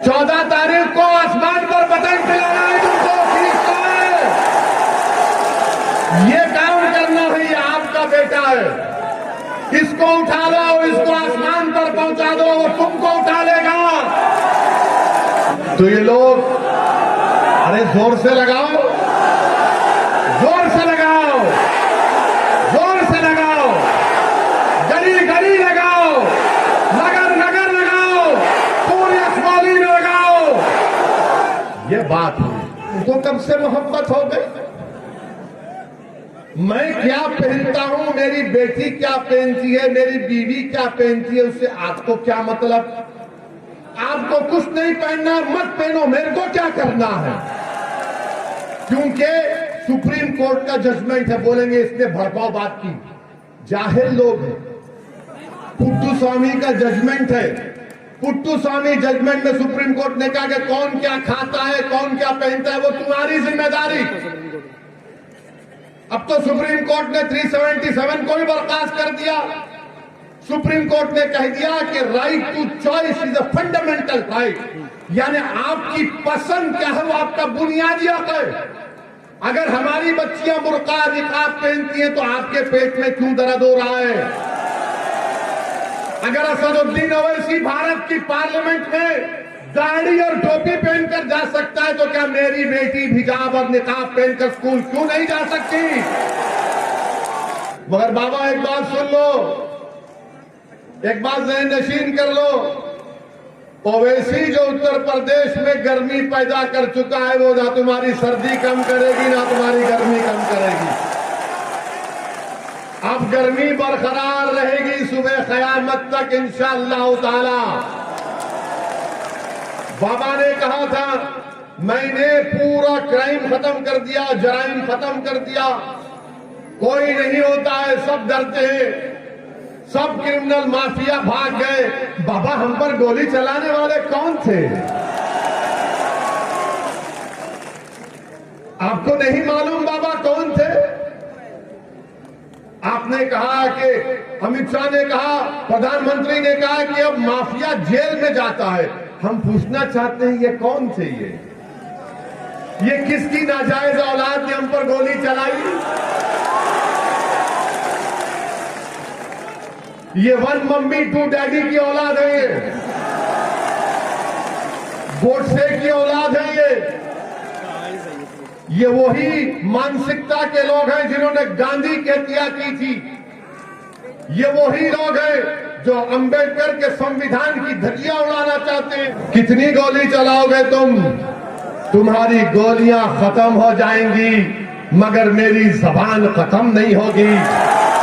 14 तारीख को आसमान पर पतंग फैलाना है तुमको, खींचना है, ये काम करना है। ये आपका बेटा है, इसको उठा लो, इसको आसमान पर पहुंचा दो, वो तुमको उठा लेगा। तो ये लोग, अरे जोर से लगाओ, जोर से लगाओ, जोर से लगाओ, गली गली लगाओ, नगर नगर लगाओ, पूरी असवाली में लगाओ। ये बात है। उनको कब से मोहब्बत हो गई? मैं क्या पहनता हूं, मेरी बेटी क्या पहनती है, मेरी बीवी क्या पहनती है, उससे आपको क्या मतलब? आपको कुछ नहीं पहनना, मत पहनो, मेरे को क्या करना है? क्योंकि सुप्रीम कोर्ट का जजमेंट है। बोलेंगे इसने भड़काऊ बात की, जाहिल लोग हैं। पुट्टू स्वामी का जजमेंट है। पुट्टू स्वामी जजमेंट में सुप्रीम कोर्ट ने कहा कि कौन क्या खाता है, कौन क्या पहनता है, वो तुम्हारी जिम्मेदारी। अब तो सुप्रीम कोर्ट ने 377 को भी बर्खास्त कर दिया। सुप्रीम कोर्ट ने कह दिया कि right to choice is a fundamental right, यानी आपकी पसंद क्या है वो आपका बुनियादी हक है। अगर हमारी बच्चियां बुर्का निकाब पहनती हैं तो आपके पेट में क्यों दर्द हो रहा है? अगर असदुद्दीन ओवैसी भारत की पार्लियामेंट में दाढ़ी और टोपी पहनकर जा सकता है तो क्या मेरी बेटी हिजाब और निकाब पहनकर स्कूल क्यों नहीं जा सकती? मगर बाबा एक बात सुन लो, एक बात ज़हन नशीन कर लो। ओवैसी जो उत्तर प्रदेश में गर्मी पैदा कर चुका है वो ना तुम्हारी सर्दी कम करेगी ना तुम्हारी गर्मी कम करेगी। अब गर्मी बरकरार रहेगी सुबह क़यामत तक इंशाअल्लाह ताला। बाबा ने कहा था मैंने पूरा क्राइम खत्म कर दिया, जराइम खत्म कर दिया, कोई नहीं होता है, सब डरते हैं, सब क्रिमिनल माफिया भाग गए। बाबा हम पर गोली चलाने वाले कौन थे? आपको नहीं मालूम बाबा कौन थे? आपने कहा कि अमित शाह ने कहा, प्रधानमंत्री ने कहा कि अब माफिया जेल में जाता है। हम पूछना चाहते हैं ये कौन थे? ये किसकी नाजायज औलाद ने हम पर गोली चलाई? ये वन मम्मी टू डैडी की औलाद है, ये गोडसे की औलाद है, ये वही मानसिकता के लोग हैं जिन्होंने गांधी की हत्या की थी। ये वही लोग हैं जो अंबेडकर के संविधान की धज्जियां उड़ाना चाहते हैं। कितनी गोली चलाओगे तुम? तुम्हारी गोलियां खत्म हो जाएंगी मगर मेरी जबान खत्म नहीं होगी।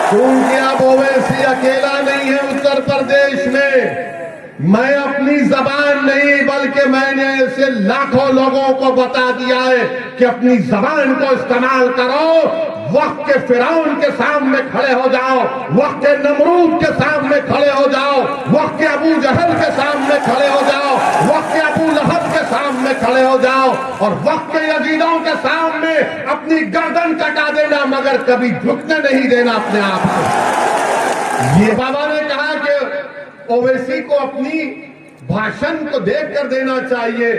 क्योंकि अब ओवैसी अकेला नहीं है उत्तर प्रदेश में। मैं अपनी जबान नहीं बल्कि मैंने ऐसे लाखों लोगों को बता दिया है कि अपनी जबान को इस्तेमाल करो। वक्त के फिरौन के सामने खड़े हो जाओ, वक्त के नमरूद के सामने खड़े हो जाओ, वक्त के अबू जहल के सामने खड़े हो जाओ, वक्त के अबू लहब के सामने खड़े हो जाओ और वक्त के यजीदों के सामने अपनी गर्दन कटा देना मगर कभी झुकने नहीं देना अपने आप को। ये बाबा ने कहा कि ओवैसी को अपनी भाषण को देख कर देना चाहिए।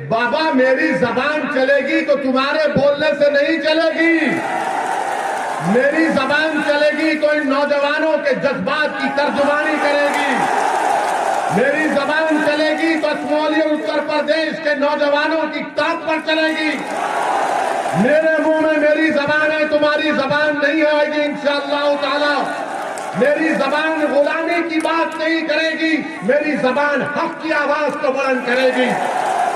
बाबा मेरी जबान चलेगी तो तुम्हारे बोलने से नहीं चलेगी। मेरी जबान चलेगी तो इन नौजवानों के जज्बात की तर्जुमानी करेगी। मेरी जबान चलेगी तो असमौली उत्तर प्रदेश के नौजवानों की ताक पर चलेगी। मेरे मुंह में मेरी जबान है, तुम्हारी जबान नहीं आएगी इंशाअल्लाह ताला। मेरी जबान गुलामी की बात नहीं करेगी, मेरी जबान हक की आवाज को बुलंद करेगी।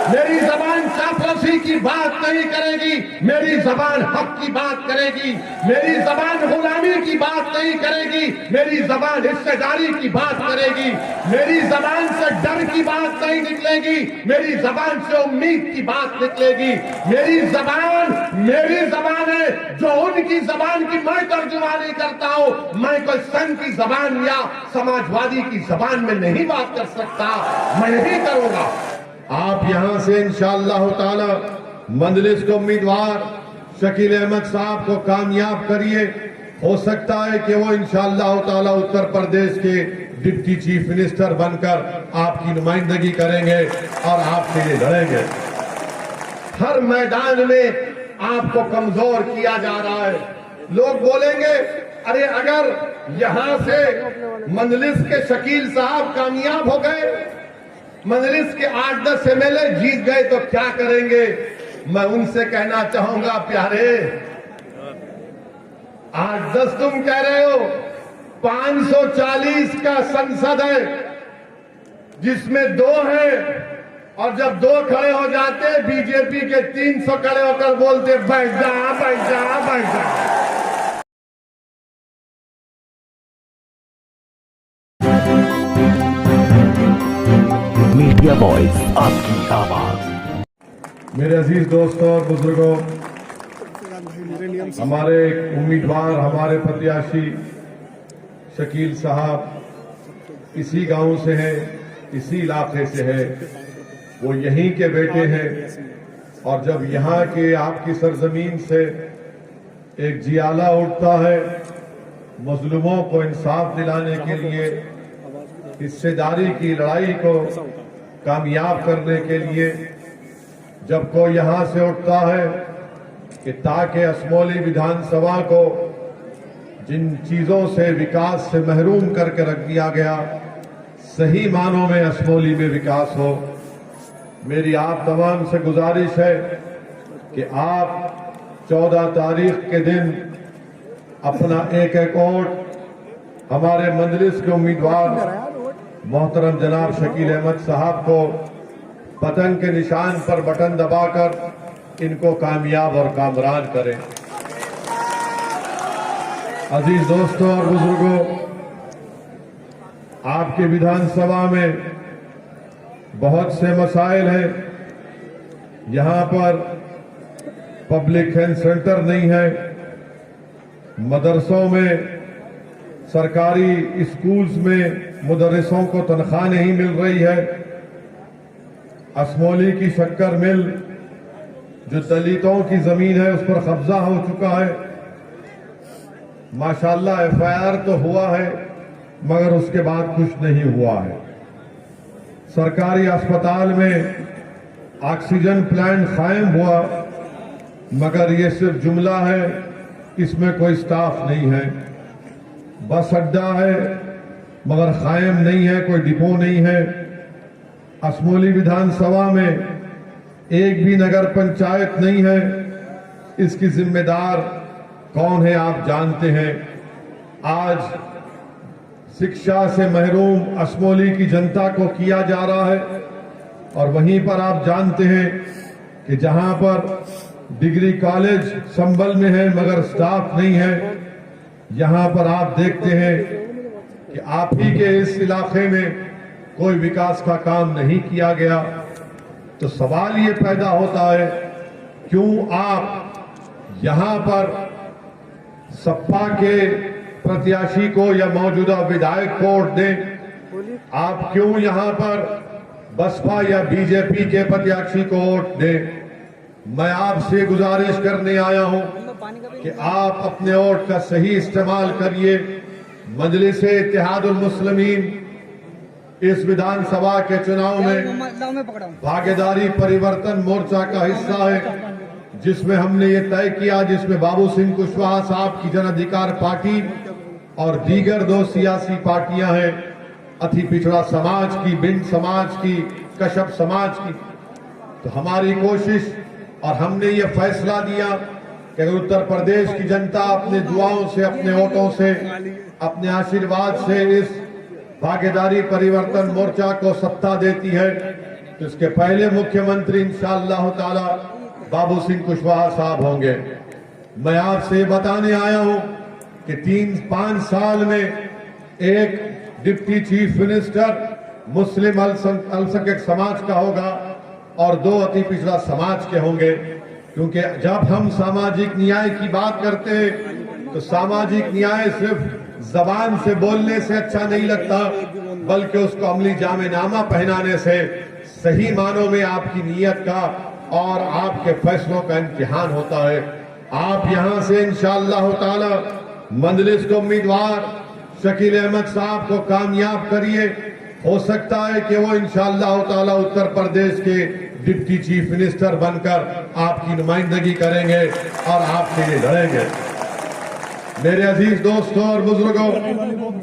मेरी जबान चापलूसी की बात नहीं करेगी, मेरी जबान हक की बात करेगी। मेरी जबान गुलामी की बात नहीं करेगी, मेरी जबान हिस्सेदारी की बात करेगी। मेरी जबान से डर की बात नहीं निकलेगी, मेरी जबान से उम्मीद की बात निकलेगी। मेरी जबान है जो उनकी जबान की मैं तर्जुमानी करता हूं। मैं कोई संघ की जबान या समाजवादी की जबान में नहीं बात कर सकता, मैं नहीं करूंगा। आप यहां से इंशाअल्लाह ताला मजलिस को उम्मीदवार शकील अहमद साहब को कामयाब करिए। हो सकता है कि वो इंशाअल्लाह ताला उत्तर प्रदेश के डिप्टी चीफ मिनिस्टर बनकर आपकी नुमाइंदगी करेंगे और आपके लिए लड़ेंगे। हर मैदान में आपको कमजोर किया जा रहा है। लोग बोलेंगे अरे अगर यहां से मंजलिस के शकील साहब कामयाब हो गए, मंजलिस के 8-10 एमएलए जीत गए तो क्या करेंगे? मैं उनसे कहना चाहूंगा प्यारे, 8-10 तुम कह रहे हो, 540 का संसद है जिसमें 2 हैं, और जब 2 खड़े हो जाते बीजेपी के 300 खड़े होकर बोलते बैठ जा बैठ जा बैठ जा। मीडिया वॉइस, आपकी आवाज। मेरे अजीज दोस्तों और बुजुर्गों, हमारे उम्मीदवार, हमारे प्रत्याशी शकील साहब इसी गांव से हैं, इसी इलाके से हैं, वो यहीं के बेटे हैं। और जब यहाँ के आपकी सरजमीन से एक जियाला उठता है मजलूमों को इंसाफ दिलाने के लिए, हिस्सेदारी की लड़ाई को कामयाब करने के लिए, जब कोई यहां से उठता है कि ताकि असमौली विधानसभा को जिन चीजों से, विकास से महरूम करके रख दिया गया, सही मानों में असमौली में विकास हो, मेरी आप तमाम से गुजारिश है कि आप 14 तारीख के दिन अपना एक वोट हमारे मजलिस के उम्मीदवार मोहतरम जनाब शकील अहमद साहब को पतंग के निशान पर बटन दबाकर इनको कामयाब और कामरान करें। अजीज दोस्तों और बुजुर्गों, आपके विधानसभा में बहुत से मसाइल हैं। यहां पर पब्लिक हेल्थ सेंटर नहीं है, मदरसों में, सरकारी स्कूल्स में मुदर्रिसों को तनख्वाह नहीं मिल रही है। असमौली की शक्कर मिल जो दलितों की जमीन है उस पर कब्जा हो चुका है। माशाल्लाह एफआईआर तो हुआ है मगर उसके बाद कुछ नहीं हुआ है। सरकारी अस्पताल में ऑक्सीजन प्लांट कायम हुआ मगर ये सिर्फ जुमला है, इसमें कोई स्टाफ नहीं है। बस अड्डा है मगर कायम नहीं है, कोई डिपो नहीं है। असमौली विधानसभा में एक भी नगर पंचायत नहीं है। इसकी जिम्मेदार कौन है आप जानते हैं। आज शिक्षा से महरूम असमौली की जनता को किया जा रहा है और वहीं पर आप जानते हैं कि जहां पर डिग्री कॉलेज संभल में है मगर स्टाफ नहीं है, यहां पर आप देखते हैं कि आप ही के इस इलाके में कोई विकास का काम नहीं किया गया। तो सवाल ये पैदा होता है, क्यों आप यहां पर सपा के प्रत्याशी को या मौजूदा विधायक को वोट दें? आप क्यों यहां पर बसपा या बीजेपी के प्रत्याशी को वोट दें? मैं आपसे गुजारिश करने आया हूं कि आप अपने वोट का सही इस्तेमाल करिए। मजलिस इत्तेहादुल मुस्लिमीन इस विधानसभा के चुनाव में भागीदारी परिवर्तन मोर्चा का हिस्सा है, जिसमें हमने ये तय किया, जिसमें बाबू सिंह कुशवाहा साहब की जन अधिकार पार्टी और दीगर 2 सियासी पार्टियां हैं, अति पिछड़ा समाज की, बिंड समाज की, कश्यप समाज की। तो हमारी कोशिश और हमने ये फैसला दिया कि अगर उत्तर प्रदेश की जनता अपने दुआओं से, अपने वोटों से, अपने आशीर्वाद से इस भागीदारी परिवर्तन मोर्चा को सत्ता देती है तो इसके पहले मुख्यमंत्री इंशाअल्लाह ताला बाबू सिंह कुशवाहा साहब होंगे। मैं आपसे बताने आया हूं कि 3-5 साल में एक डिप्टी चीफ मिनिस्टर मुस्लिम अल्पसंख्यक समाज का होगा और 2 अति पिछड़ा समाज के होंगे। क्योंकि जब हम सामाजिक न्याय की बात करते हैं तो सामाजिक न्याय सिर्फ जबान से बोलने से अच्छा नहीं लगता, बल्कि उसको अमली जामेनामा पहनाने से सही मानों में आपकी नीयत का और आपके फैसलों का इम्तिहान होता है। आप यहां से इंशाअल्लाह ताला मजलिस के उम्मीदवार शकील अहमद साहब को कामयाब करिए। हो सकता है कि वो इंशाअल्लाह ताला उत्तर प्रदेश के डिप्टी चीफ मिनिस्टर बनकर आपकी नुमाइंदगी करेंगे और आपके लिए लड़ेंगे। मेरे अजीज दोस्तों और बुजुर्गों,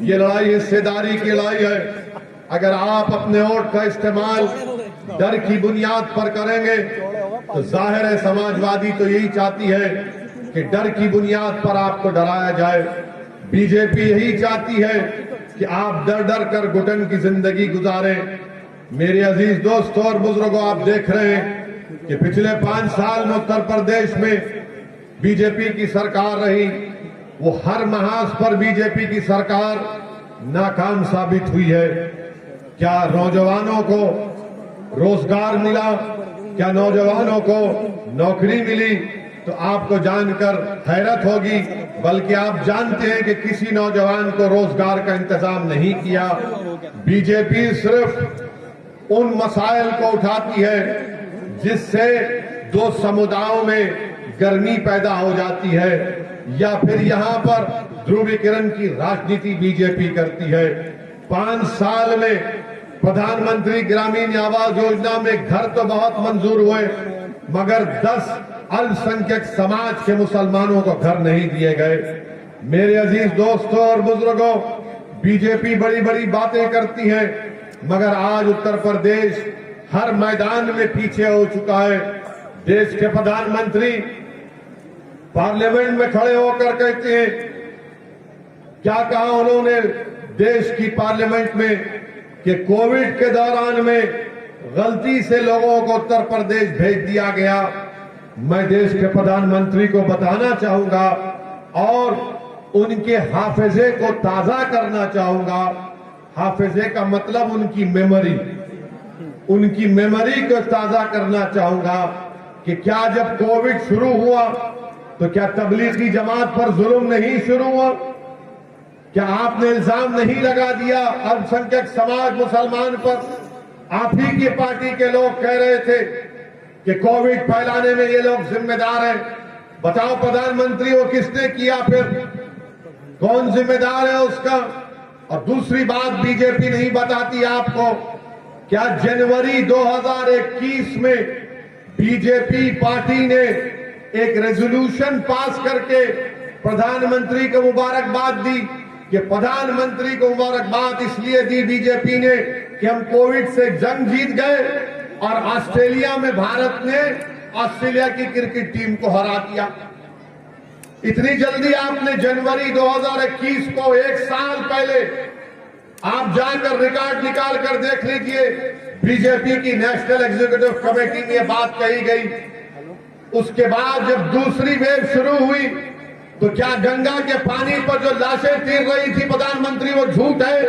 ये लड़ाई हिस्सेदारी की लड़ाई है। अगर आप अपने वोट का इस्तेमाल डर की बुनियाद पर करेंगे तो जाहिर है समाजवादी तो यही चाहती है कि डर की बुनियाद पर आपको डराया जाए। बीजेपी यही चाहती है कि आप डर डर कर घुटन की जिंदगी गुजारें। मेरे अजीज दोस्तों और बुजुर्गों, आप देख रहे हैं कि पिछले 5 साल में उत्तर प्रदेश में बीजेपी की सरकार रही, वो हर महाज पर बीजेपी की सरकार नाकाम साबित हुई है। क्या नौजवानों को रोजगार मिला? क्या नौजवानों को नौकरी मिली? तो आपको जानकर हैरत होगी, बल्कि आप जानते हैं कि किसी नौजवान को रोजगार का इंतजाम नहीं किया। बीजेपी सिर्फ उन मसाइल को उठाती है जिससे दो समुदायों में गर्मी पैदा हो जाती है, या फिर यहां पर ध्रुवीकरण की राजनीति बीजेपी करती है। 5 साल में प्रधानमंत्री ग्रामीण आवास योजना में घर तो बहुत मंजूर हुए, मगर 10 अल्पसंख्यक समाज के मुसलमानों को घर नहीं दिए गए। मेरे अजीज दोस्तों और बुजुर्गों, बीजेपी बड़ी बड़ी बातें करती है, मगर आज उत्तर प्रदेश हर मैदान में पीछे हो चुका है। देश के प्रधानमंत्री पार्लियामेंट में खड़े होकर कहते हैं, क्या कहा उन्होंने देश की पार्लियामेंट में कि कोविड के दौरान में गलती से लोगों को उत्तर प्रदेश भेज दिया गया। मैं देश के प्रधानमंत्री को बताना चाहूंगा और उनके हाफिजे को ताजा करना चाहूंगा। हाफिजे का मतलब उनकी मेमोरी को ताजा करना चाहूंगा कि क्या जब कोविड शुरू हुआ तो क्या तबलीगी जमात पर जुल्म नहीं शुरू हुआ? क्या आपने इल्जाम नहीं लगा दिया अल्पसंख्यक समाज मुसलमान पर? आप ही की पार्टी के लोग कह रहे थे कि कोविड फैलाने में ये लोग जिम्मेदार हैं। बताओ प्रधानमंत्री, वो किसने किया? फिर कौन जिम्मेदार है उसका? और दूसरी बात बीजेपी नहीं बताती आपको, क्या जनवरी 2021 में बीजेपी पार्टी ने एक रेजोल्यूशन पास करके प्रधानमंत्री को मुबारकबाद दी कि प्रधानमंत्री को मुबारकबाद इसलिए दी बीजेपी ने कि हम कोविड से जंग जीत गए और ऑस्ट्रेलिया में भारत ने ऑस्ट्रेलिया की क्रिकेट टीम को हरा दिया। इतनी जल्दी आपने जनवरी 2021 को 1 साल पहले आप जाकर रिकॉर्ड निकाल कर देख लीजिए, बीजेपी की नेशनल एग्जीक्यूटिव कमेटी में बात कही गई। उसके बाद जब दूसरी वेव शुरू हुई तो क्या गंगा के पानी पर जो लाशें तीर रही थी प्रधानमंत्री, वो झूठ है?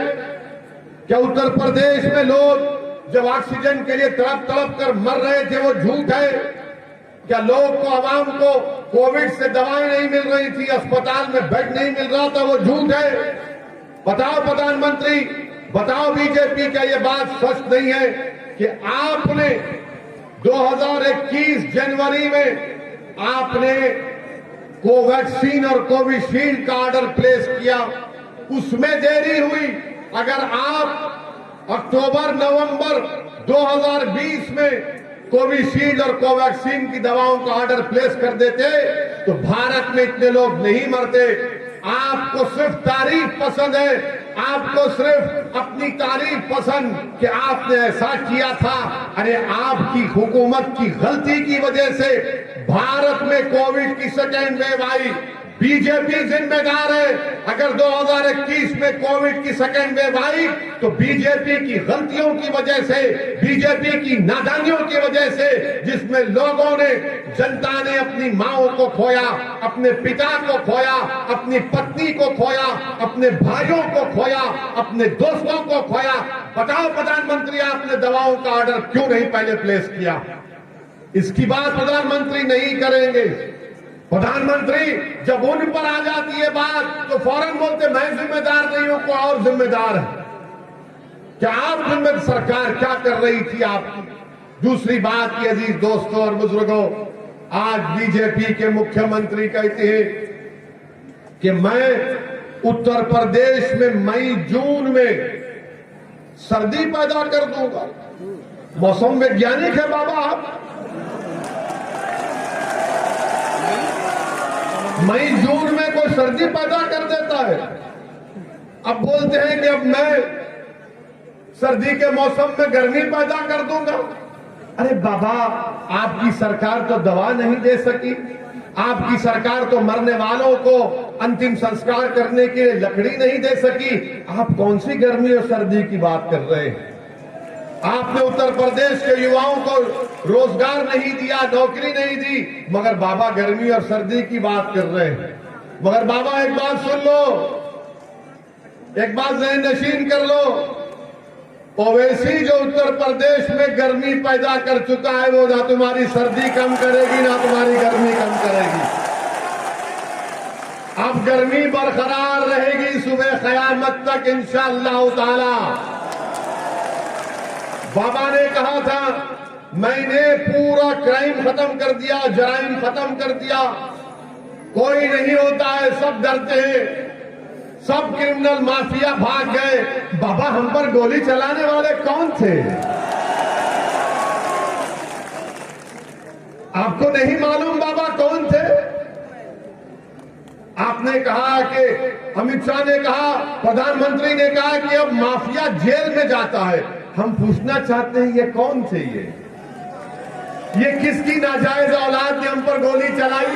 क्या उत्तर प्रदेश में लोग जब ऑक्सीजन के लिए तड़प तड़प कर मर रहे थे, वो झूठ है? क्या लोग को, आवाम को कोविड से दवाएं नहीं मिल रही थी, अस्पताल में बेड नहीं मिल रहा था, वो झूठ है? बताओ प्रधानमंत्री, बताओ बीजेपी, क्या ये बात सच नहीं है कि आपने 2021 जनवरी में आपने कोवैक्सीन और कोविशील्ड का ऑर्डर प्लेस किया, उसमें देरी हुई? अगर आप अक्टूबर नवंबर 2020 में कोविशील्ड और कोवैक्सीन की दवाओं का ऑर्डर प्लेस कर देते तो भारत में इतने लोग नहीं मरते। आपको सिर्फ तारीफ पसंद है, आपको सिर्फ अपनी तारीफ पसंद कि आपने ऐसा किया था। अरे आपकी हुकूमत की गलती की वजह से भारत में कोविड की सेकेंड वेव आई, बीजेपी जिम्मेदार है। अगर 2021 में कोविड की सेकेंड वेव आई तो बीजेपी की गलतियों की वजह से, बीजेपी की नादानियों की वजह से, जिसमें लोगों ने, जनता ने अपनी माओं को खोया, अपने पिता को खोया, अपनी पत्नी को खोया, अपने भाइयों को खोया, अपने दोस्तों को खोया। बताओ प्रधानमंत्री, आपने दवाओं का ऑर्डर क्यों नहीं पहले प्लेस किया? इसकी बात प्रधानमंत्री नहीं करेंगे। प्रधानमंत्री जब उन पर आ जाती है बात तो फौरन बोलते मैं जिम्मेदार नहीं हूं, कोई और जिम्मेदार है। क्या आप जिम्मेदार? सरकार क्या कर रही थी आपकी? दूसरी बात की अजीज दोस्तों और बुजुर्गों, आज बीजेपी के मुख्यमंत्री कहते हैं कि मैं उत्तर प्रदेश में मई जून में सर्दी पैदा कर दूंगा। मौसम वैज्ञानिक है बाबा आप। मई जून में कोई सर्दी पैदा कर देता है। अब बोलते हैं कि अब मैं सर्दी के मौसम में गर्मी पैदा कर दूंगा। अरे बाबा, आपकी सरकार तो दवा नहीं दे सकी, आपकी सरकार तो मरने वालों को अंतिम संस्कार करने के लिए लकड़ी नहीं दे सकी। आप कौन सी गर्मी और सर्दी की बात कर रहे हैं? आपने उत्तर प्रदेश के युवाओं को रोजगार नहीं दिया, नौकरी नहीं दी, मगर बाबा गर्मी और सर्दी की बात कर रहे हैं। मगर बाबा एक बात सुन लो, एक बात ज़हन नशीन कर लो, ओवैसी जो उत्तर प्रदेश में गर्मी पैदा कर चुका है, वो ना तुम्हारी सर्दी कम करेगी ना तुम्हारी गर्मी कम करेगी। अब गर्मी बरकरार रहेगी सुबह क़यामत तक इंशाअल्लाह ताला। बाबा ने कहा था मैंने पूरा क्राइम खत्म कर दिया, जराइम खत्म कर दिया, कोई नहीं होता है, सब डरते हैं, सब क्रिमिनल माफिया भाग गए। बाबा, हम पर गोली चलाने वाले कौन थे? आपको नहीं मालूम बाबा कौन थे? आपने कहा कि अमित शाह ने कहा, प्रधानमंत्री ने कहा कि अब माफिया जेल में जाता है। हम पूछना चाहते हैं ये कौन थे? ये किसकी नाजायज औलाद ने हम पर गोली चलाई?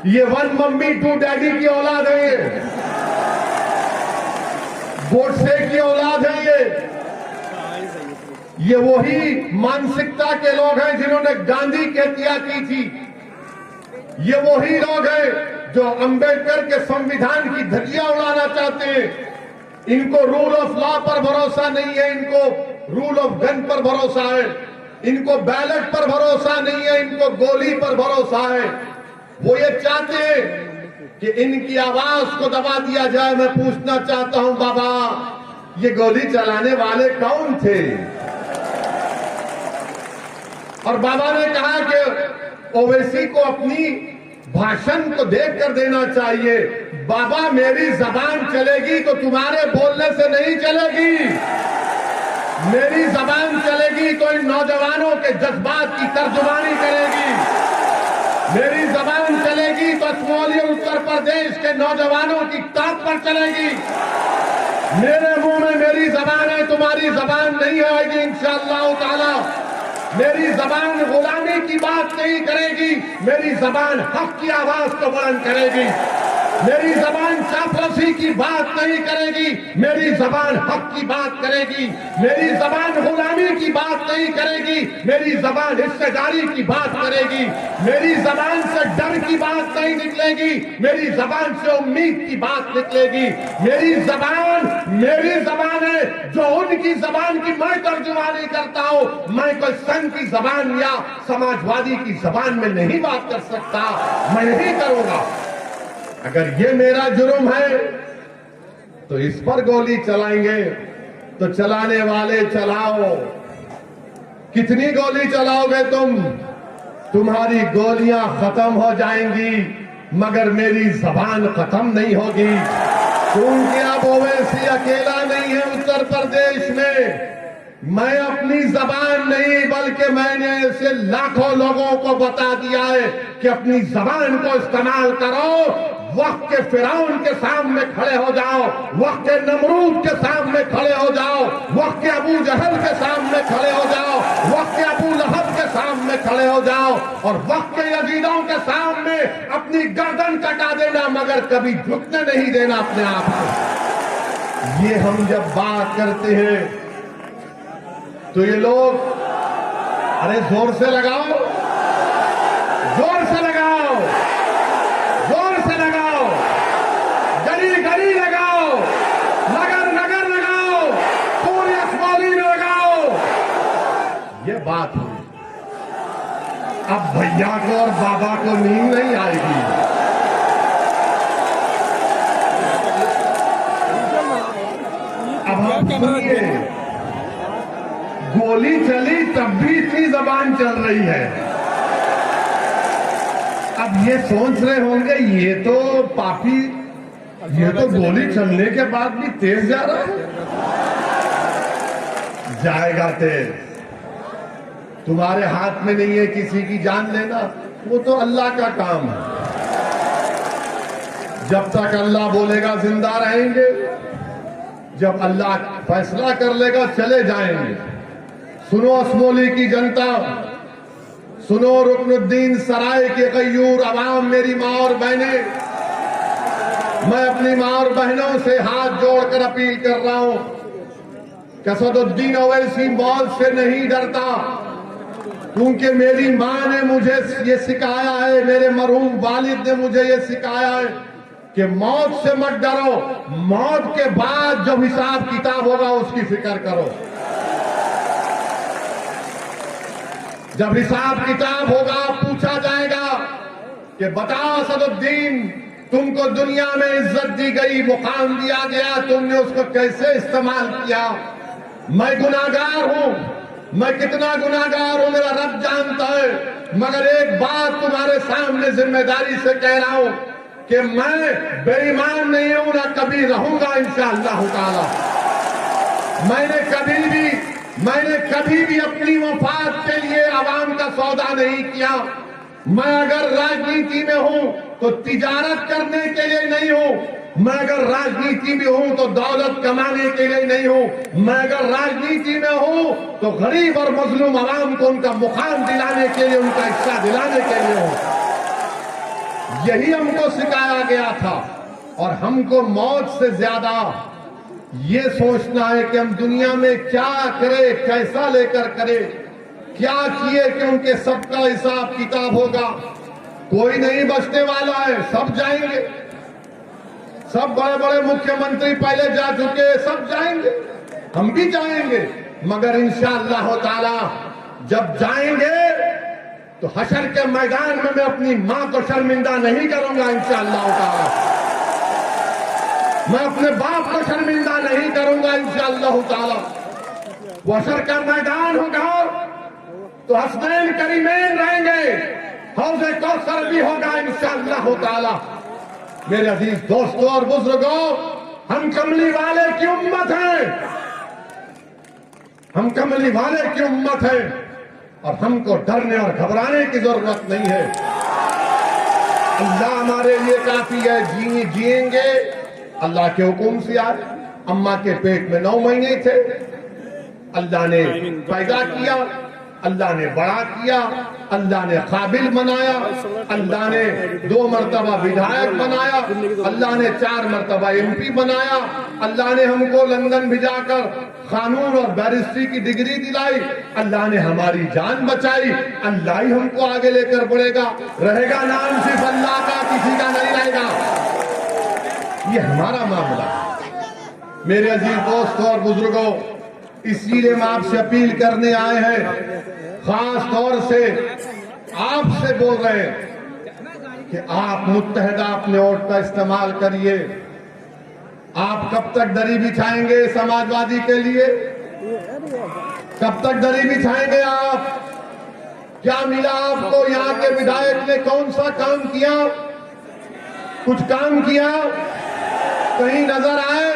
ये वन मम्मी टू डैडी की औलाद है, गोडसे की औलाद है। ये वही मानसिकता के लोग हैं जिन्होंने गांधी की हत्या की थी। ये वही लोग हैं जो अंबेडकर के संविधान की धज्जियां उड़ाना चाहते हैं। इनको रूल ऑफ लॉ पर भरोसा नहीं है, इनको रूल ऑफ गन पर भरोसा है, इनको बैलेट पर भरोसा नहीं है, इनको गोली पर भरोसा है। वो ये चाहते हैं कि इनकी आवाज को दबा दिया जाए। मैं पूछना चाहता हूं बाबा, ये गोली चलाने वाले कौन थे? और बाबा ने कहा कि ओवैसी को अपनी भाषण को देख कर देना चाहिए। बाबा, मेरी जबान चलेगी तो तुम्हारे बोलने से नहीं चलेगी। मेरी जबान चलेगी तो इन नौजवानों के जज्बात की तर्जुमानी करेगी। मेरी जबान चलेगी तो असमौली उत्तर प्रदेश के नौजवानों की ताक पर चलेगी। मेरे मुंह में मेरी जबान है, तुम्हारी जबान नहीं आएगी इंशाअल्लाह ताला। मेरी जबान गुलामी की बात नहीं करेगी, मेरी जबान हक की आवाज को बुलंद करेगी। मेरी जबान चापलूसी की बात नहीं करेगी, मेरी जबान हक की बात करेगी। मेरी जबान गुलामी की बात नहीं करेगी, मेरी जबान हिस्सेदारी की बात करेगी। मेरी जबान से डर की बात नहीं निकलेगी, मेरी जबान से उम्मीद की बात निकलेगी। मेरी जबान है जो उनकी जबान की मैं तर्जुमानी करता हूं। मैं कोई संघ की जबान या समाजवादी की जबान में नहीं बात कर सकता, मैं नहीं करूंगा। अगर ये मेरा जुर्म है तो इस पर गोली चलाएंगे तो चलाने वाले चलाओ। कितनी गोली चलाओगे तुम? तुम्हारी गोलियां खत्म हो जाएंगी मगर मेरी जबान खत्म नहीं होगी। क्योंकि अब ओवैसी अकेला नहीं है उत्तर प्रदेश में। मैं अपनी जबान नहीं बल्कि मैंने ऐसे लाखों लोगों को बता दिया है कि अपनी जबान को इस्तेमाल करो। वक्त के फिरौन के सामने खड़े हो जाओ, वक्त के नमरूद के सामने खड़े हो जाओ, वक्त के अबू जहल के सामने खड़े हो जाओ, वक्त के अबू लहब के सामने खड़े हो जाओ और वक्त के यजीदों के सामने अपनी गर्दन कटा देना मगर कभी झुकने नहीं देना अपने आप को। ये हम जब बात करते हैं तो ये लोग, अरे जोर से लगाओ, जोर से लगाओ, जोर से लगाओ, गली गली लगाओ, नगर नगर लगाओ, पूरी असमौली में लगाओ। ये बात हुई। अब भैया को और बाबा को नींद नहीं आएगी। अब हम सुनिए, गोली चली तब भी इतनी जबान चल रही है। अब आप ये सोच रहे होंगे ये तो पापी, ये तो गोली चलने के बाद भी तेज जा रहा है। जाएगा तेज, तुम्हारे हाथ में नहीं है किसी की जान लेना, वो तो अल्लाह का काम है। जब तक अल्लाह बोलेगा जिंदा रहेंगे, जब अल्लाह फैसला कर लेगा चले जाएंगे। सुनो असमोली की जनता, सुनो रुकनुद्दीन सराय के गयूर अवाम, मेरी माँ और बहनें, मैं अपनी माँ और बहनों से हाथ जोड़कर अपील कर रहा हूं कि असदुद्दीन ओवैसी मौत से नहीं डरता, क्योंकि मेरी माँ ने मुझे ये सिखाया है, मेरे मरहूम वालिद ने मुझे ये सिखाया है कि मौत से मत डरो, मौत के बाद जब हिसाब किताब होगा उसकी फिक्र करो। जब हिसाब किताब होगा पूछा जाएगा कि बताओ असदुद्दीन, तुमको दुनिया में इज्जत दी गई, मुकाम दिया गया, तुमने उसको कैसे इस्तेमाल किया? मैं गुनाहगार हूं, मैं कितना गुनाहगार हूं मेरा रब जानता है, मगर एक बात तुम्हारे सामने जिम्मेदारी से कह रहा हूं कि मैं बेईमान नहीं हूं, ना कभी रहूंगा इंशाअल्लाह ताला। मैंने कभी भी अपनी वफात के लिए आवाम का सौदा नहीं किया। मैं अगर राजनीति में हूं तो तिजारत करने के लिए नहीं हूं, मैं अगर राजनीति में हूं तो दौलत कमाने के लिए नहीं हूं, मैं अगर राजनीति में हूं तो गरीब और मजलूम आवाम को उनका मुकाम दिलाने के लिए, उनका हिस्सा दिलाने के लिए हूं। यही हमको सिखाया गया था। और हमको मौत से ज्यादा ये सोचना है कि हम दुनिया में क्या करें, कैसा लेकर करें, क्या किए कि उनके सबका हिसाब किताब होगा। कोई नहीं बचने वाला है, सब जाएंगे। सब बड़े बड़े मुख्यमंत्री पहले जा चुके, सब जाएंगे, हम भी जाएंगे, मगर इंशाअल्लाह ताला जब जाएंगे तो हशर के मैदान में मैं अपनी मां को शर्मिंदा नहीं करूंगा इंशाअल्लाह ताला। मैं अपने बाप को शर्मिंदा नहीं करूंगा इंशाअल्लाह ताला। वो हशर का मैदान होगा तो हसनैन करीमैन रहेंगे, हौज़े कौसर भी होगा इंशाअल्लाह ताला। मेरे अजीज दोस्तों और बुजुर्गों, हम कमली वाले की उम्मत हैं, हम कमली वाले की उम्मत हैं और हमको डरने और घबराने की जरूरत नहीं है। अल्लाह हमारे लिए काफी है, जिएंगे अल्लाह के हुक्म से। आज अम्मा के पेट में 9 महीने थे, अल्लाह ने पैदा किया, अल्लाह ने बड़ा किया, अल्लाह ने काबिल बनाया, अल्लाह ने 2 मरतबा विधायक बनाया, अल्लाह ने 4 मरतबा MP बनाया, अल्लाह ने हमको लंदन भिजाकर कानून और बैरिस्ट्री की डिग्री दिलाई, अल्लाह ने हमारी जान बचाई। अल्लाह ही हमको आगे लेकर बढ़ेगा, रहेगा नाम सिर्फ अल्लाह का, किसी का नहीं रहेगा। ये हमारा मामला है। मेरे अजीज दोस्तों और बुजुर्गों, इसीलिए हम आपसे अपील करने आए हैं, खास तौर से आपसे बोल रहे हैं कि आप मुत्तहदा अपने वोट का इस्तेमाल करिए। आप कब तक दरी बिछाएंगे समाजवादी के लिए? कब तक दरी बिछाएंगे आप? क्या मिला आपको? यहाँ के विधायक ने कौन सा काम किया? कुछ काम किया? कहीं नजर आए?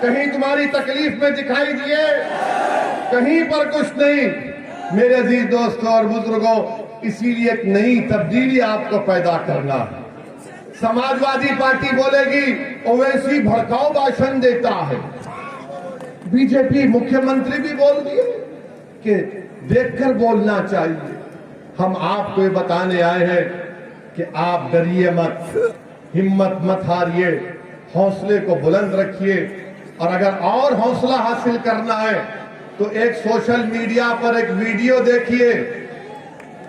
कहीं तुम्हारी तकलीफ में दिखाई दिए? कहीं पर कुछ नहीं। मेरे अजीज दोस्तों और बुजुर्गों, इसीलिए एक नई तब्दीली आपको पैदा करना है। समाजवादी पार्टी बोलेगी ओवैसी भड़काऊ भाषण देता है, बीजेपी मुख्यमंत्री भी बोल दिए कि देखकर बोलना चाहिए। हम आपको ये बताने आए हैं कि आप डरिए मत, हिम्मत मत हारिए, हौसले को बुलंद रखिए। और अगर और हौसला हासिल करना है तो एक सोशल मीडिया पर एक वीडियो देखिए।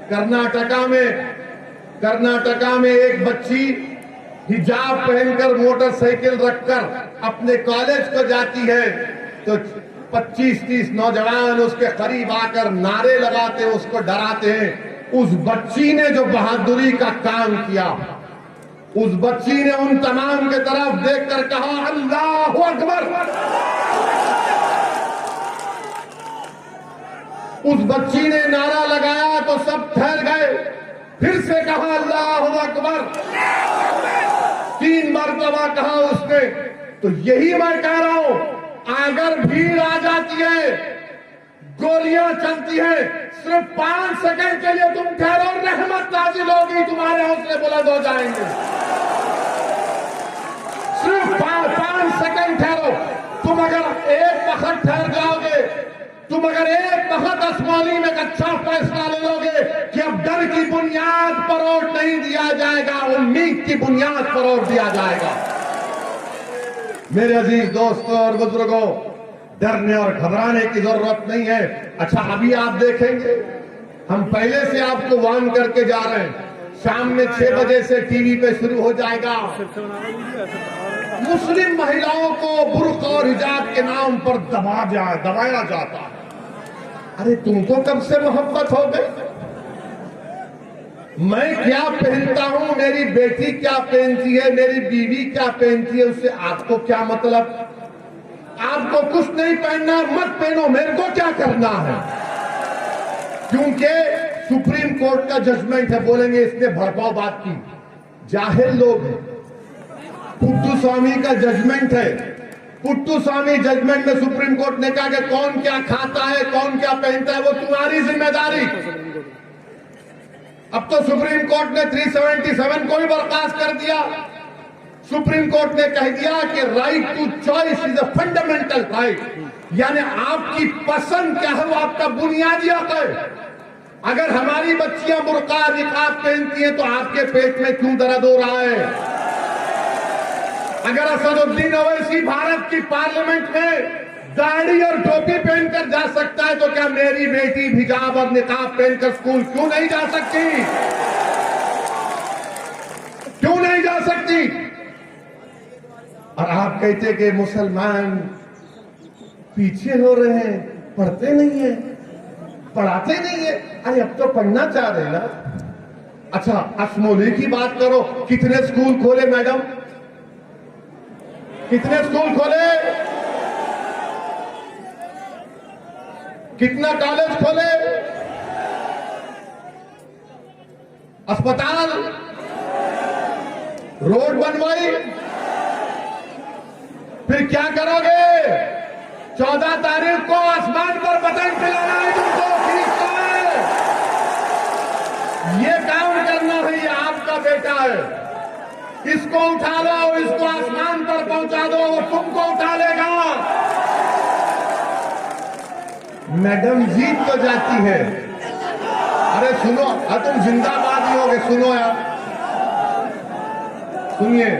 कर्नाटका में एक बच्ची हिजाब पहनकर मोटरसाइकिल रखकर अपने कॉलेज को जाती है तो 25-30 नौजवान उसके करीब आकर नारे लगाते हैं, उसको डराते हैं। उस बच्ची ने जो बहादुरी का काम किया, उस बच्ची ने उन तमाम के तरफ देखकर कहा अल्लाहु अकबर। उस बच्ची ने नारा लगाया तो सब ठहर गए। फिर से कहा अल्लाह अकबर, 3 मरतबा कहा उसने। तो यही मैं कह रहा हूं, अगर भीड़ आ जाती है, गोलियां चलती है, सिर्फ 5 सेकंड के लिए तुम ठहरो, रहमत नाजिल होगी, तुम्हारे हौसले बुलंद हो जाएंगे। सिर्फ 5 सेकंड ठहरो। तुम अगर एक वक्त ठहर जाओगे, तुम अगर एक वक्त असमौली में एक अच्छा फैसला ले लोगे कि अब डर की बुनियाद पर वोट नहीं दिया जाएगा, उम्मीद की बुनियाद पर वोट दिया जाएगा। मेरे अजीज दोस्तों और बुजुर्गों, डरने और घबराने की जरूरत नहीं है। अच्छा, अभी आप देखेंगे, हम पहले से आपको वार्न करके जा रहे हैं, शाम में 6 बजे से टीवी पे शुरू हो जाएगा। मुस्लिम महिलाओं को बुर्का और हिजाब के नाम पर दबाया जाता है। अरे तुमको कब से मोहब्बत हो गई? मैं क्या पहनता हूं, मेरी बेटी क्या पहनती है, मेरी बीवी क्या पहनती है, उससे आपको क्या मतलब? आपको कुछ नहीं पहनना, मत पहनो, मेरे को क्या करना है? क्योंकि सुप्रीम कोर्ट का जजमेंट है। बोलेंगे इसने भड़काऊ बात की, जाहिल लोग हैं। पुट्टू स्वामी का जजमेंट है। पुट्टू स्वामी जजमेंट में सुप्रीम कोर्ट ने कहा कि कौन क्या खाता है, कौन क्या पहनता है, वो तुम्हारी जिम्मेदारी। अब तो सुप्रीम कोर्ट ने 377 को भी बर्खास्त कर दिया। सुप्रीम कोर्ट ने कह दिया कि right to choice is a fundamental right, यानी आपकी पसंद क्या है वो आपका बुनियादी हक है। अगर हमारी बच्चियां बुर्का निकाब पहनती हैं तो आपके पेट में क्यों दर्द हो रहा है? अगर असदुद्दीन ओवैसी भारत की पार्लियामेंट में दाढ़ी और टोपी पहनकर जा सकता है तो क्या मेरी बेटी हिजाब और निकाब पहनकर स्कूल क्यों नहीं जा सकती? क्यों नहीं जा सकती? और आप कहते कि मुसलमान पीछे हो रहे हैं, पढ़ते नहीं है, पढ़ाते नहीं है। अरे अब तो पढ़ना चाह रहे ना। अच्छा, असमौली की बात करो, कितने स्कूल खोले मैडम? कितने स्कूल खोले? कितना कॉलेज खोले? अस्पताल, रोड बनवाई? फिर क्या करोगे? 14 तारीख को आसमान पर पतंग चलाना है तुमको, ठीक है? ये काम करना है, ये आपका बेटा है। इसको उठा लो, इसको आसमान पर पहुंचा दो, वो तुमको उठा लेगा। मैडम जीत तो जाती है। अरे सुनो, तुम जिंदाबाद ही होगे, सुनो यार, सुनिए।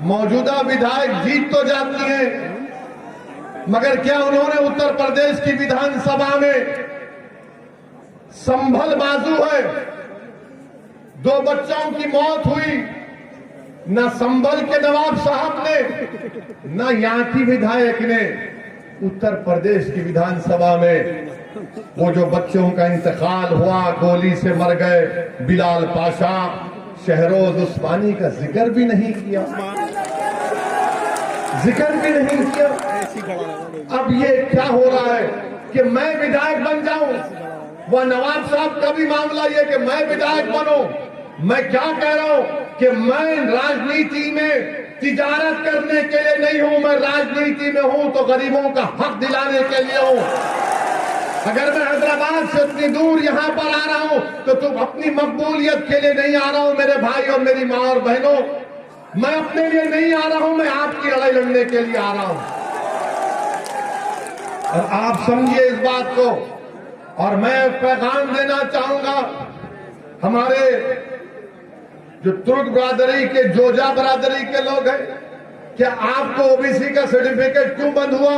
मौजूदा विधायक जीत तो जाती है, मगर क्या उन्होंने उत्तर प्रदेश की विधानसभा में संभल बाजू है, 2 बच्चों की मौत हुई, न संभल के नवाब साहब ने, न यहां की विधायक ने उत्तर प्रदेश की विधानसभा में वो जो बच्चों का इंतकाल हुआ, गोली से मर गए, बिलाल पाशा, शहरोज उस्मानी का जिक्र भी नहीं किया, जिक्र भी नहीं किया। अब ये क्या हो रहा है कि मैं विधायक बन जाऊं? वह नवाब साहब का भी मामला ये कि मैं विधायक बनूं। मैं क्या कह रहा हूं कि मैं राजनीति में तिजारत करने के लिए नहीं हूं, मैं राजनीति में हूं तो गरीबों का हक दिलाने के लिए हूं। अगर मैं हैदराबाद से उतनी दूर यहां पर आ रहा हूं तो तुम अपनी मकबूलियत के लिए नहीं आ रहा हूं मेरे भाई और मेरी मां और बहनों, मैं अपने लिए नहीं आ रहा हूं, मैं आपकी लड़ाई लड़ने के लिए आ रहा हूं। और आप समझिए इस बात को। और मैं पैगाम देना चाहूंगा हमारे जो तुर्क बरादरी के, जोजा बरादरी के लोग हैं, क्या आपको ओबीसी का सर्टिफिकेट क्यों बंद हुआ?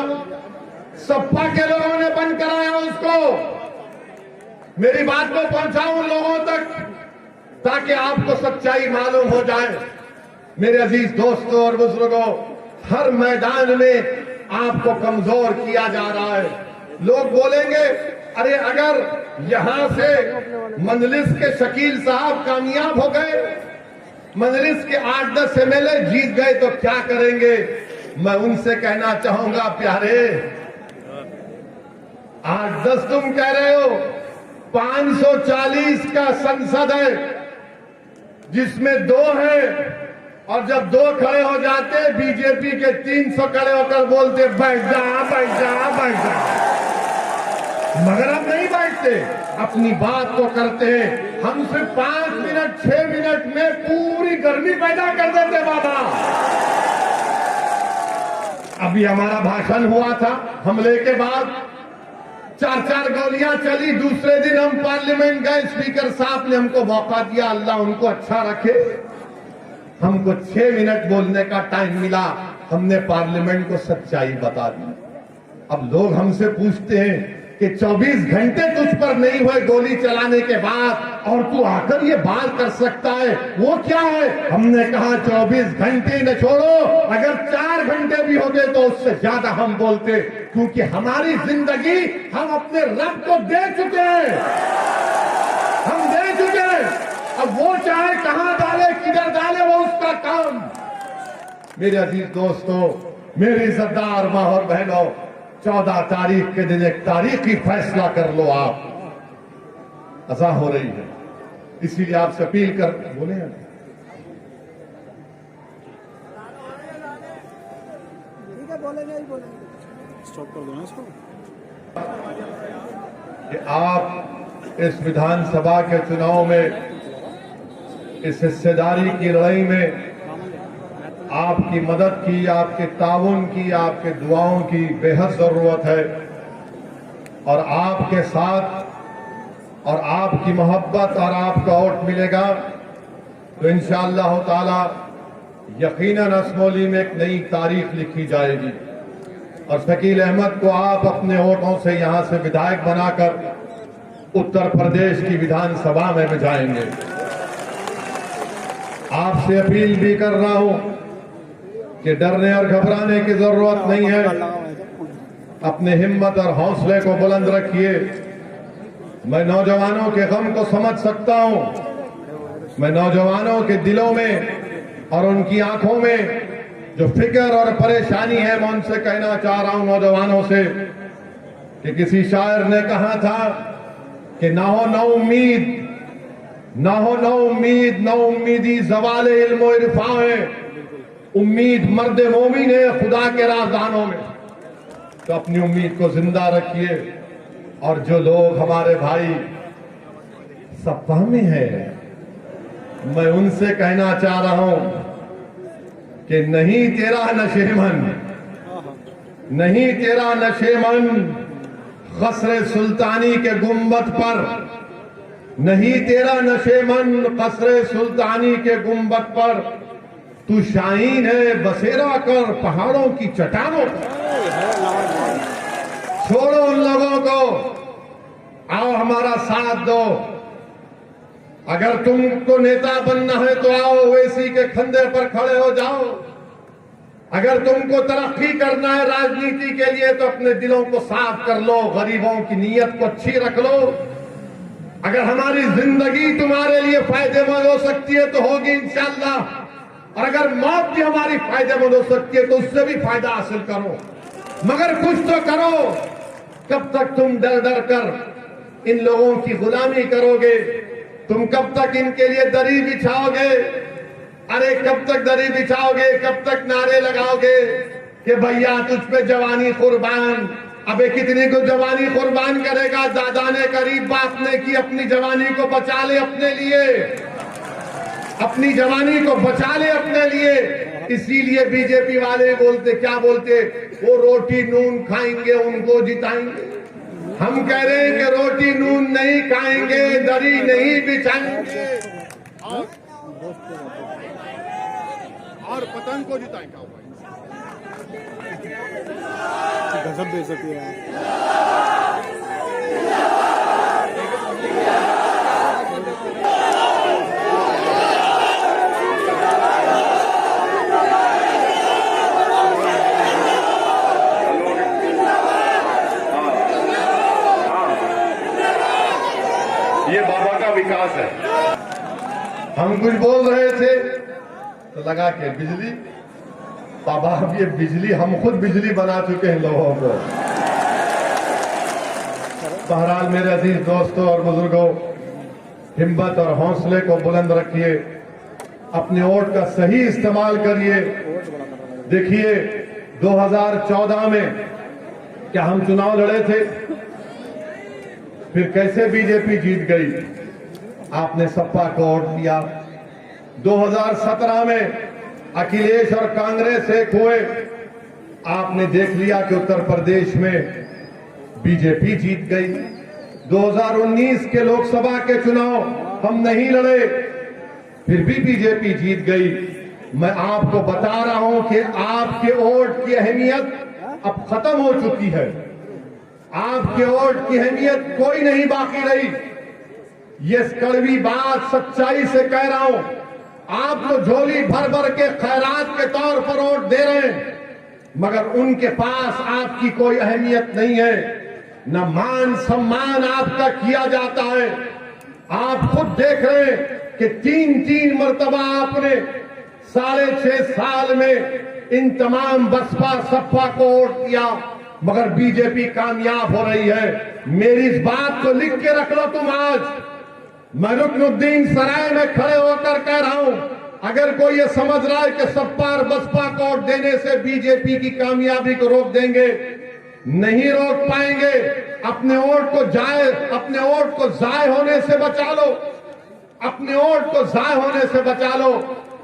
सपा के लोगों ने बंद कराया उसको। मेरी बात को पहुंचाऊं लोगों तक ताकि आपको सच्चाई मालूम हो जाए। मेरे अजीज दोस्तों और बुजुर्गों, हर मैदान में आपको कमजोर किया जा रहा है। लोग बोलेंगे अरे अगर यहां से मंजलिस के शकील साहब कामयाब हो गए, मंजलिस के 8-10 एमएलए जीत गए तो क्या करेंगे? मैं उनसे कहना चाहूंगा, प्यारे 8-10 तुम कह रहे हो, 540 का संसद है, जिसमें 2 है, और जब 2 खड़े हो जाते बीजेपी के 300 खड़े होकर बोलते बैठ जा बैठ जा बैठ जा। मगर हम नहीं बैठते, अपनी बात तो करते हैं। हम सिर्फ 5 मिनट 6 मिनट में पूरी गर्मी पैदा कर देते बाबा। अभी हमारा भाषण हुआ था, हमले के बाद 4 गोलियां चली। दूसरे दिन हम पार्लियामेंट गए, स्पीकर साहब ने हमको मौका दिया, अल्लाह उनको अच्छा रखे। हमको 6 मिनट बोलने का टाइम मिला, हमने पार्लियामेंट को सच्चाई बता दी। अब लोग हमसे पूछते हैं कि 24 घंटे तुझ पर नहीं हुए गोली चलाने के बाद और तू आकर ये बात कर सकता है, वो क्या है? हमने कहा 24 घंटे न छोड़ो, अगर 4 घंटे भी हो गए तो उससे ज्यादा हम बोलते, क्योंकि हमारी जिंदगी हम अपने रब को दे चुके हैं, हम दे चुके हैं। अब वो चाहे कहां डाले किधर डाले, वो उसका काम। मेरे अजीज दोस्तों, मेरे इज्जतदार माँ और बहनों, 14 तारीख के दिन एक तारीखी फैसला कर लो। आप अज़ा हो रही है, इसीलिए आपसे अपील कर बोले स्टॉप कर दो ना इसको। कि आप इस विधानसभा के चुनाव में, इस हिस्सेदारी की लड़ाई में आपकी मदद की, आपके ताउन की, आपके दुआओं की बेहद जरूरत है। और आपके साथ और आपकी मोहब्बत और आपका वोट मिलेगा तो इंशाअल्लाह ताला यकीनन असमौली में एक नई तारीख लिखी जाएगी। और शकील अहमद को आप अपने वोटों से यहां से विधायक बनाकर उत्तर प्रदेश की विधानसभा में भिजाएंगे। आपसे अपील भी कर रहा हूं कि डरने और घबराने की जरूरत नहीं है। अपने हिम्मत और हौसले को बुलंद रखिए। मैं नौजवानों के गम को समझ सकता हूं। मैं नौजवानों के दिलों में और उनकी आंखों में जो फिक्र और परेशानी है, मैं उनसे कहना चाह रहा हूं नौजवानों से कि किसी शायर ने कहा था कि ना हो ना उम्मीद, ना हो ना उम्मीद, ना उम्मीदी ज़वाले इल्म और इरफा है। उम्मीद मर्द मोमिन है खुदा के राज़दानों में। तो अपनी उम्मीद को जिंदा रखिए। और जो लोग हमारे भाई सपा में हैं, मैं उनसे कहना चाह रहा हूं कि नहीं तेरा नशेमन, नहीं तेरा नशेमन क़स्र सुल्तानी के गुंबद पर, नहीं तेरा नशेमन क़स्र सुल्तानी के गुंबद पर। तू शाहीन है बसेरा कर पहाड़ों की चट्टानों पर। छोड़ो उन लोगों को, आओ हमारा साथ दो। अगर तुमको नेता बनना है तो आओ ओवैसी के कंधे पर खड़े हो जाओ। अगर तुमको तरक्की करना है राजनीति के लिए तो अपने दिलों को साफ कर लो, गरीबों की नीयत को अच्छी रख लो। अगर हमारी जिंदगी तुम्हारे लिए फायदेमंद हो सकती है तो होगी इंशाअल्लाह। और अगर मौत भी हमारी फायदेमंद हो सकती है तो उससे भी फायदा हासिल करो, मगर कुछ तो करो। कब तक तुम डर डर कर इन लोगों की गुलामी करोगे? तुम कब तक इनके लिए दरी बिछाओगे? अरे कब तक दरी बिछाओगे? कब तक नारे लगाओगे कि भैया तुझ पे जवानी कुर्बान? अबे कितनी को जवानी कुर्बान करेगा? दादा ने गरीब बाप ने की, अपनी जवानी को बचा ले अपने लिए, अपनी जवानी को बचा ले अपने लिए। इसीलिए बीजेपी वाले बोलते, क्या बोलते, वो रोटी नून खाएंगे उनको जिताएंगे। हम कह रहे हैं कि रोटी नून नहीं खाएंगे, दरी नहीं बिछाएंगे और पतंग को जिताएंगे। गजब बेइज्जती है। ये बाबा का विकास है। हम कुछ बोल रहे थे तो लगा के बिजली, बाबा अब ये बिजली, हम खुद बिजली बना चुके हैं लोगों को। बहरहाल मेरे अजीज दोस्तों और बुजुर्गों, हिम्मत और हौसले को बुलंद रखिए, अपने वोट का सही इस्तेमाल करिए। देखिए 2014 में क्या हम चुनाव लड़े थे, फिर कैसे बीजेपी जीत गई, आपने सपा को वोट दिया। 2017 में अखिलेश और कांग्रेस एक हुए, आपने देख लिया कि उत्तर प्रदेश में बीजेपी जीत गई। 2019 के लोकसभा के चुनाव हम नहीं लड़े, फिर भी बीजेपी जीत गई। मैं आपको बता रहा हूं कि आपके वोट की अहमियत अब खत्म हो चुकी है। आपके वोट की अहमियत कोई नहीं बाकी रही। ये कड़वी बात सच्चाई से कह रहा हूं। आप तो झोली भर भर के खैरात के तौर पर वोट दे रहे हैं, मगर उनके पास आपकी कोई अहमियत नहीं है, न मान सम्मान आपका किया जाता है। आप खुद देख रहे हैं कि 3-3 मर्तबा आपने 6.5 साल में इन तमाम बसपा सपा को वोट दिया, मगर बीजेपी कामयाब हो रही है। मेरी इस बात को लिख के रख लो तुम आज। मैं रुकनुद्दीन सराय में खड़े होकर कह रहा हूं, अगर कोई ये समझ रहा है कि सपा और बसपा को वोट देने से बीजेपी की कामयाबी को रोक देंगे, नहीं रोक पाएंगे। अपने वोट को जाय होने से बचा लो, अपने वोट को जाय होने से बचा लो।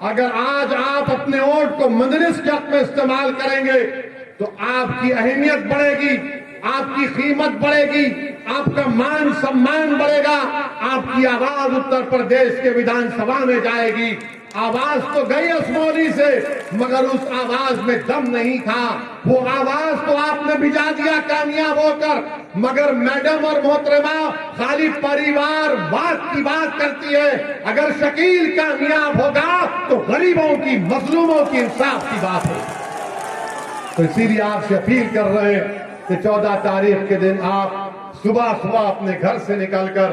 अगर आज आप अपने वोट को मजलिस के हक में इस्तेमाल करेंगे तो आपकी अहमियत बढ़ेगी, आपकी कीमत बढ़ेगी, आपका मान सम्मान बढ़ेगा, आपकी आवाज उत्तर प्रदेश के विधानसभा में जाएगी। आवाज तो गई असमौली से, मगर उस आवाज में दम नहीं था। वो आवाज तो आपने भिजा दिया कामयाब होकर, मगर मैडम और मोहतरमा खाली परिवारवाद की बात करती है। अगर शकील कामयाब होगा तो गरीबों की, मजलूमों की इंसाफ की बात है। तो इसीलिए आपसे अपील कर रहे हैं कि 14 तारीख के दिन आप सुबह सुबह अपने घर से निकलकर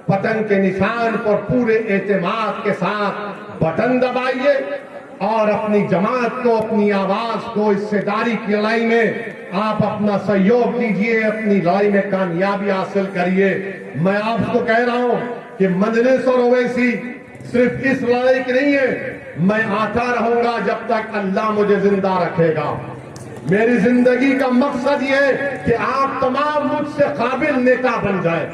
पतंग के निशान पर पूरे एतमाद के साथ बटन दबाइए और अपनी जमात को, अपनी आवाज को हिस्सेदारी की लड़ाई में आप अपना सहयोग दीजिए, अपनी लड़ाई में कामयाबी हासिल करिए। मैं आपको कह रहा हूं कि मजलिस और ओवैसी सिर्फ इस लड़ाई की नहीं है, मैं आता रहूंगा जब तक अल्लाह मुझे जिंदा रखेगा। मेरी जिंदगी का मकसद ये है कि आप तमाम मुझसे काबिल नेता बन जाए।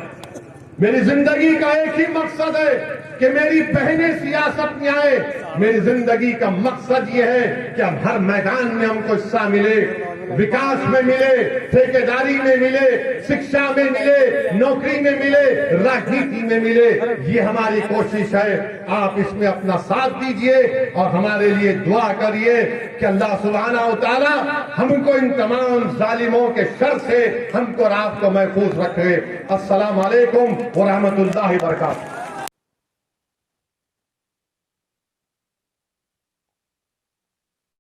मेरी जिंदगी का एक ही मकसद है कि मेरी बहनें सियासत में आए। मेरी जिंदगी का मकसद ये है कि अब हर मैदान में हमको हिस्सा मिले, विकास में मिले, ठेकेदारी में मिले, शिक्षा में मिले, नौकरी में मिले, राजनीति में मिले। ये हमारी कोशिश है। आप इसमें अपना साथ दीजिए और हमारे लिए दुआ करिए कि अल्लाह सुब्हानहू व तआला हमको इन तमाम जालिमों के शर से हमको और आपको महफूज रखे। अस्सलाम वालेकुम व रहमतुल्लाहि व बरकातहू।